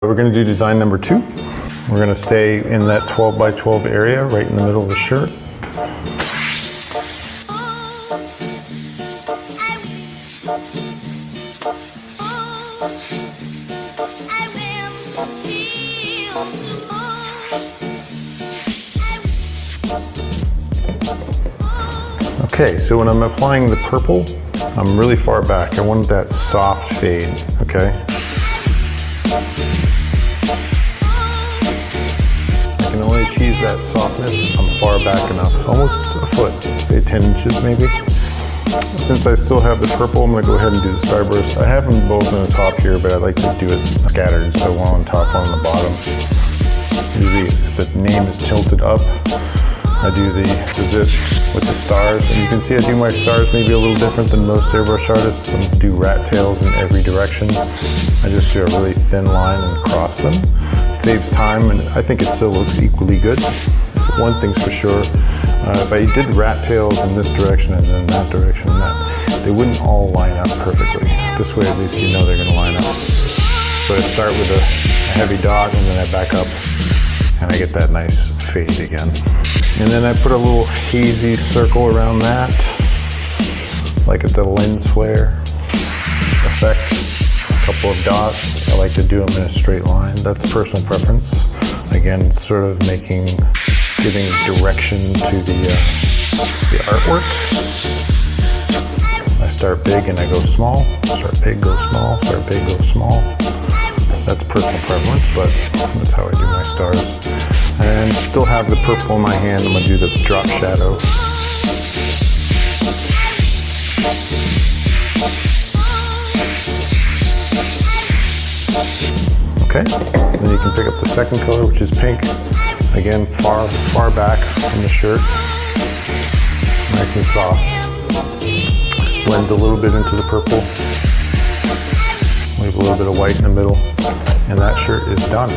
We're going to do design number 2. We're going to stay in that 12 by 12 area right in the middle of the shirt. Okay, so when I'm applying the purple, I'm really far back. I want that soft fade, okay? I can only achieve that softness if I'm far back enough, almost a foot, say 10 inches maybe. Since I still have the purple, I'm gonna go ahead and do the starburst. I have them both on the top here, but I like to do it scattered, so one on top, one on the bottom. Usually, if the name is tilted up, I do the zip with the stars, and you can see I do my stars maybe a little different than most airbrush artists. I do rat tails in every direction. I just do a really thin line and cross them. It saves time, and I think it still looks equally good. One thing's for sure, if I did rat tails in this direction and then that direction and that, they wouldn't all line up perfectly. This way at least you know they're gonna line up. So I start with a heavy dot and then I back up and I get that nice fade again. And then I put a little hazy circle around that, like at the lens flare effect. A couple of dots. I like to do them in a straight line. That's personal preference. Again, sort of giving direction to the artwork. I start big and I go small. Start big, go small. Start big, go small. That's personal preference, but that's how I do my stars. And still have the purple in my hand. I'm gonna do the drop shadow. Okay, then you can pick up the second color, which is pink. Again, far back from the shirt. Nice and soft. Blends a little bit into the purple. Leave a little bit of white in the middle. And that shirt is done.